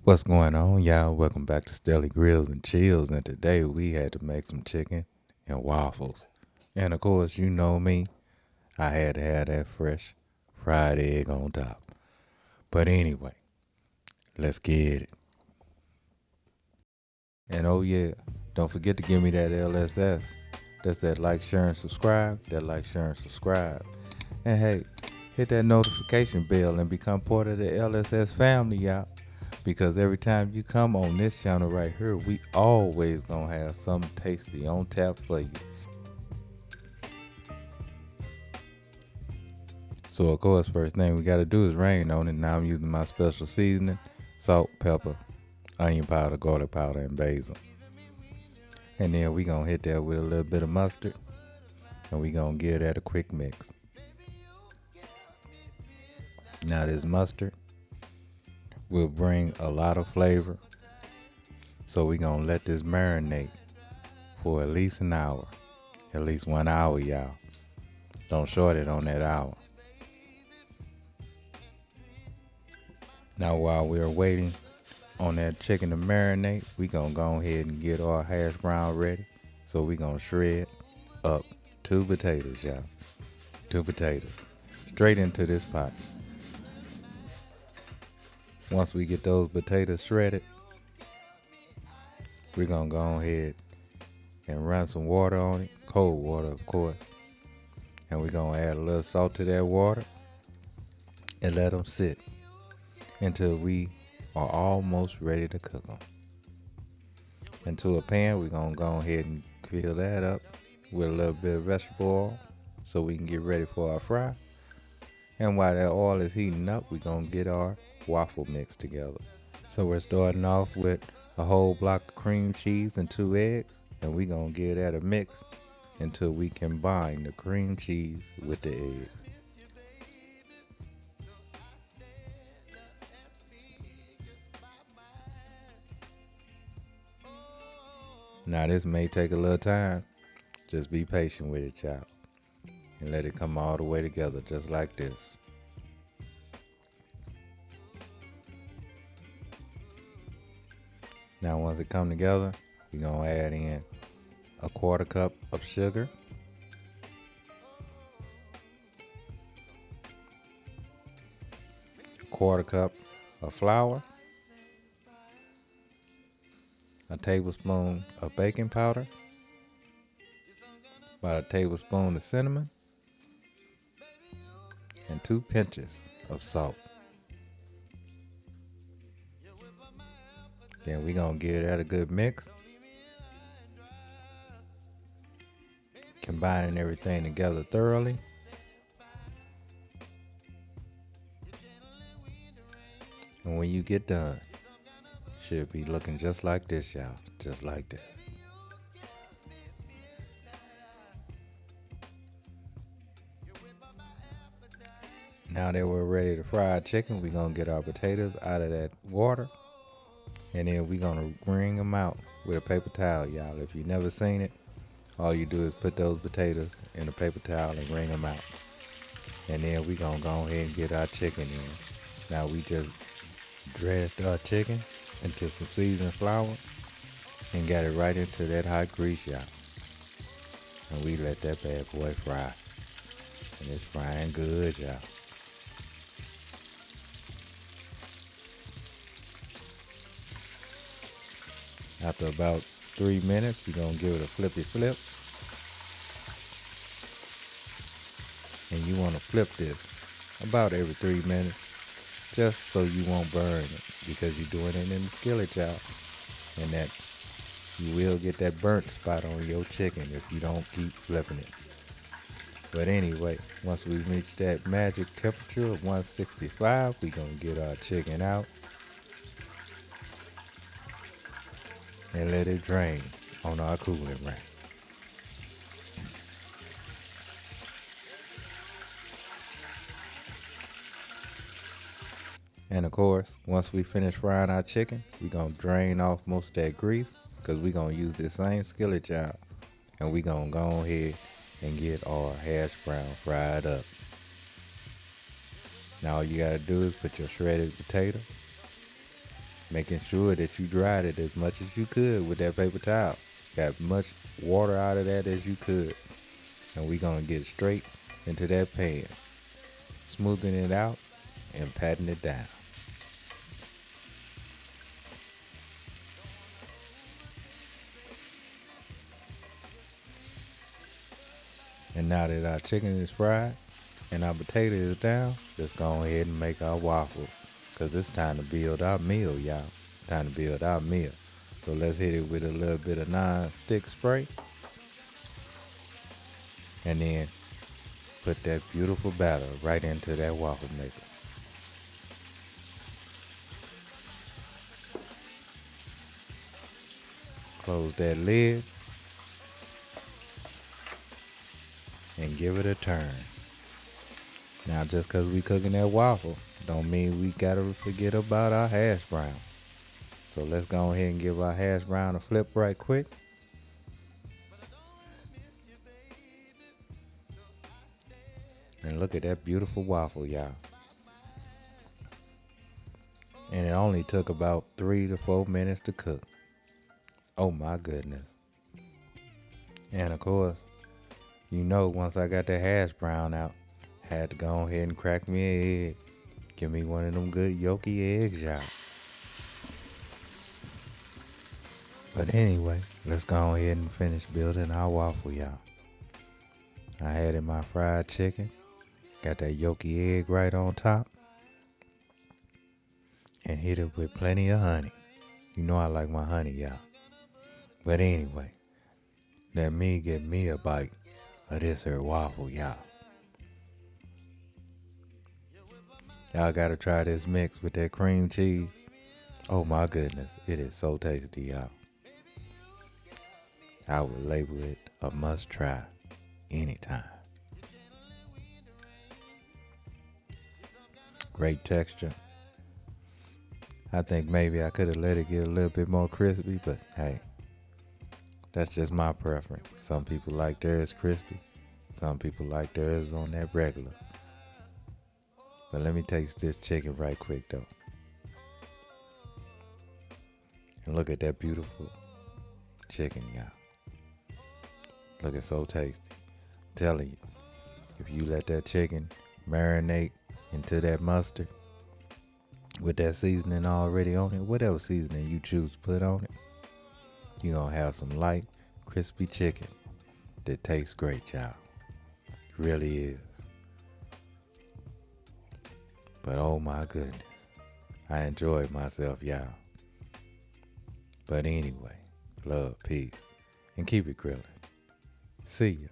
What's going on, y'all? Welcome back to Stelly Grills and Chills. And today we had to make some chicken and waffles. And of course, you know me, I had to have that fresh fried egg on top. But anyway, let's get it. And oh yeah, don't forget to give me that LSS. That's that like, share, and subscribe. That like, share, and subscribe. And hey, hit that notification bell and become part of the LSS family, y'all. Because every time you come on this channel right here, we always gonna have something tasty on tap for you. So of course, first thing we gotta do is rain on it. Now I'm using my special seasoning: salt, pepper, onion powder, garlic powder, and basil. And then we gonna hit that with a little bit of mustard, and we gonna give that a quick mix. Now this mustard will bring a lot of flavor, so we gonna let this marinate for at least an hour. At least 1 hour, y'all. Don't short it on that hour. Now while we're waiting on that chicken to marinate, we gonna go ahead and get our hash brown ready. So we gonna shred up 2 potatoes, y'all. 2 potatoes. Straight into this pot. Once we get those potatoes shredded, we're gonna go ahead and run some water on it. Cold water, of course. And we're gonna add a little salt to that water and let them sit until we are almost ready to cook them. Into a pan, we're gonna go ahead and fill that up with a little bit of vegetable oil so we can get ready for our fry. And while that oil is heating up, we're gonna get our waffle mix together. So we're starting off with a whole block of cream cheese and 2 eggs, and we're gonna give that a mix until we combine the cream cheese with the eggs. Now this may take a little time. Just be patient with it, y'all. And let it come all the way together just like this. Now once it come together, we're gonna add in a 1/4 cup of sugar, a 1/4 cup of flour, a tablespoon of baking powder, about a tablespoon of cinnamon, and 2 pinches of salt. Then we're gonna give that a good mix, combining everything together thoroughly. And when you get done, should be looking just like this, y'all. Just like this. Now that we're ready to fry our chicken, we're gonna get our potatoes out of that water. And then we're gonna wring them out with a paper towel, y'all. If you've never seen it, all you do is put those potatoes in a paper towel and wring them out. And then we're gonna go ahead and get our chicken in. Now we just dredged our chicken into some seasoned flour and got it right into that hot grease, y'all. And we let that bad boy fry. And it's frying good, y'all. After about 3 minutes, we're gonna give it a flippy flip. And you wanna flip this about every 3 minutes, just so you won't burn it, because you're doing it in the skillet, y'all. And that you will get that burnt spot on your chicken if you don't keep flipping it. But anyway, once we reach that magic temperature of 165, we're gonna get our chicken out and let it drain on our cooling rack. And of course, once we finish frying our chicken, we're gonna drain off most of that grease, because we're gonna use this same skillet, y'all. And we're gonna go ahead and get our hash brown fried up. Now all you gotta do is put your shredded potato making sure that you dried it as much as you could with that paper towel. Got much water out of that as you could. And we're going to get straight into that pan, smoothing it out and patting it down. And now that our chicken is fried and our potato is down, let's go ahead and make our waffles. Because it's time to build our meal, y'all. Time to build our meal. So let's hit it with a little bit of non-stick spray. And then put that beautiful batter right into that waffle maker. Close that lid and give it a turn. Now just because we cooking that waffle don't mean we gotta forget about our hash brown. So let's go ahead and give our hash brown a flip right quick. And look at that beautiful waffle, y'all. And it only took about 3 to 4 minutes to cook. Oh my goodness. And of course, you know, once I got the hash brown out, had to go ahead and crack me an egg. Give me one of them good yolky eggs, y'all. But anyway, let's go ahead and finish building our waffle, y'all. I added my fried chicken. Got that yolky egg right on top. And hit it with plenty of honey. You know I like my honey, y'all. But anyway, let me get me a bite of this here waffle, y'all. Y'all gotta try this mix with that cream cheese. Oh my goodness, it is so tasty, y'all. I would label it a must try anytime. Great texture. I think maybe I could have let it get a little bit more crispy, but hey, that's just my preference. Some people like theirs crispy. Some people like theirs on that regular. But let me taste this chicken right quick though. And look at that beautiful chicken, y'all. Looking so tasty. I'm telling you, if you let that chicken marinate into that mustard with that seasoning already on it, whatever seasoning you choose to put on it, you're going to have some light, crispy chicken that tastes great, y'all. It really is. But oh my goodness, I enjoyed myself, y'all. But anyway, love, peace, and keep it grilling. See ya.